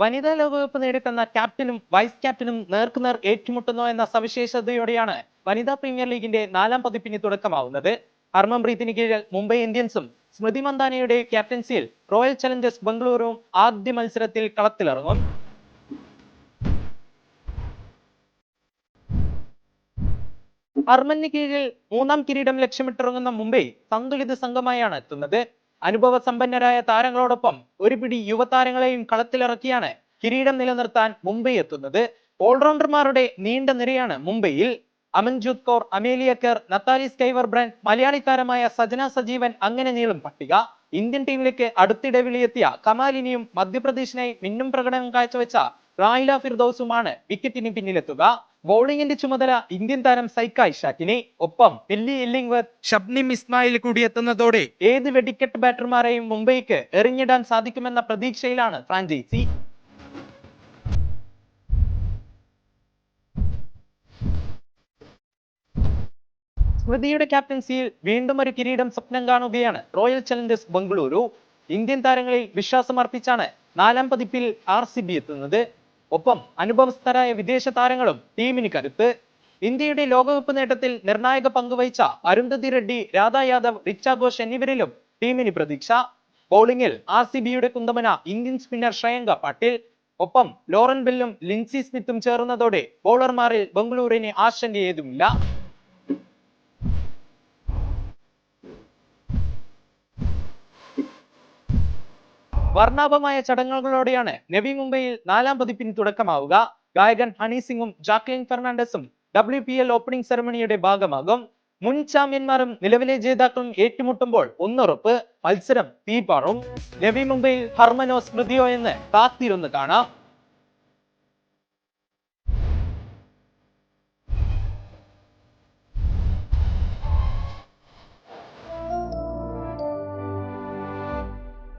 വനിതാ ലോകകപ്പ് നേടിത്തന്ന ക്യാപ്റ്റനും വൈസ് ക്യാപ്റ്റനും നേർക്കുനേർ ഏറ്റുമുട്ടുന്നു എന്ന സവിശേഷതയോടെയാണ് വനിതാ പ്രീമിയർ ലീഗിന്റെ 4ാം പതിപ്പിന് തുടക്കമാവുന്നത്. ഹർമൻപ്രീതിന് കീഴിൽ മുംബൈ ഇന്ത്യൻസും സ്മൃതി മന്ദാനയുടെ ക്യാപ്റ്റൻസിയിൽ റോയൽ ചലഞ്ചേഴ്സ് ബംഗളൂരുവും ആദ്യ മത്സരത്തിൽ കളത്തിലിറങ്ങും. ഹർമന് കീഴിൽ 3ാം കിരീടം ലക്ഷ്യമിട്ടിറങ്ങുന്ന മുംബൈ സന്തുലിത സംഘമായാണ് എത്തുന്നത്. അനുഭവ സമ്പന്നരായ താരങ്ങളോടൊപ്പം ഒരു പിടി യുവതാരങ്ങളെയും കളത്തിലിറക്കിയാണ് കിരീടം നിലനിർത്താൻ മുംബൈ എത്തുന്നത്. ഓൾറൗണ്ടർമാരുടെ നീണ്ട നിരയാണ് മുംബൈയിൽ. Amanjot Kaur, Amelia Kerr, Natalie Sciver Brunt, Malayali താരമായ സജന സജീവൻ, അങ്ങനെ നീളും പട്ടിക. ഇന്ത്യൻ ടീമിലേക്ക് അടുത്തിടെ വിളിയെത്തിയ കമാലിനിയും മധ്യപ്രദേശിനായി മിന്നും പ്രകടനം കാഴ്ചവെച്ച റായില ഫിർദൌസുമാണ് വിക്കറ്റിന് പിന്നിലെത്തുക. ബൗളിംഗിന്റെ ചുമതല ഇന്ത്യൻ താരം സൈക്ക ഇഷാക്കിന് ഒപ്പം പില്ലി ഇല്ലിംഗ്വർത്ത്, ഷബ്നിം ഇസ്മായിൽ കൂടി എത്തുന്നതോടെ ഏത് വെടിക്കെട്ട് ബാറ്റർമാരെയും മുംബൈക്ക് എറിഞ്ഞിടാൻ സാധിക്കുമെന്ന പ്രതീക്ഷയിലാണ് ഫ്രാഞ്ചൈസി. സ്മൃതിയുടെ ക്യാപ്റ്റൻസിയിൽ വീണ്ടും ഒരു കിരീടം സ്വപ്നം കാണുകയാണ് റോയൽ ചലഞ്ചേഴ്സ് ബംഗളൂരു. ഇന്ത്യൻ താരങ്ങളിൽ വിശ്വാസമർപ്പിച്ചാണ് 4ാം പതിപ്പിൽ RCB എത്തുന്നത്. ഒപ്പം അനുഭവസ്ഥരായ വിദേശ താരങ്ങളും ടീമിന് കരുത്ത്. ഇന്ത്യയുടെ ലോകകപ്പ് നേട്ടത്തിൽ നിർണായക പങ്കുവഹിച്ച അരുന്ധതി റെഡ്ഡി, രാധ യാദവ്, റിച്ച ഘോഷ് എന്നിവരിലും ടീമിന് പ്രതീക്ഷ. ബൗളിംഗിൽ RCBയുടെ കുന്തമന ഇന്ത്യൻ സ്പിന്നർ ശ്രേയങ്ക പാട്ടീൽ, ഒപ്പം ലോറൻ ബെല്ലും ലിൻസി സ്മിത്തും ചേർന്നതോടെ ബൗളർമാരിൽ ബംഗളൂരുവിന് ആശങ്കയേതുമില്ല. വർണ്ണാഭമായ ചടങ്ങുകളോടെയാണ് നവി മുംബൈയിൽ 4ാം പതിപ്പിന് തുടക്കമാവുക. ഗായകൻ ഹണി സിംഗും ജാക്ലിൻ ഫെർണാണ്ടസും WPL ഓപ്പണിംഗ് സെറമണിയുടെ ഭാഗമാകും. മുൻ ചാമ്പ്യന്മാരും നിലവിലെ ജേതാക്കളും ഏറ്റുമുട്ടുമ്പോൾ ഒന്നുറപ്പ്, മത്സരം തീപാറും. നവി മുംബൈയിൽ ഹർമനോ സ്മൃതിയോ എന്ന് കാത്തിരുന്ന് കാണാം.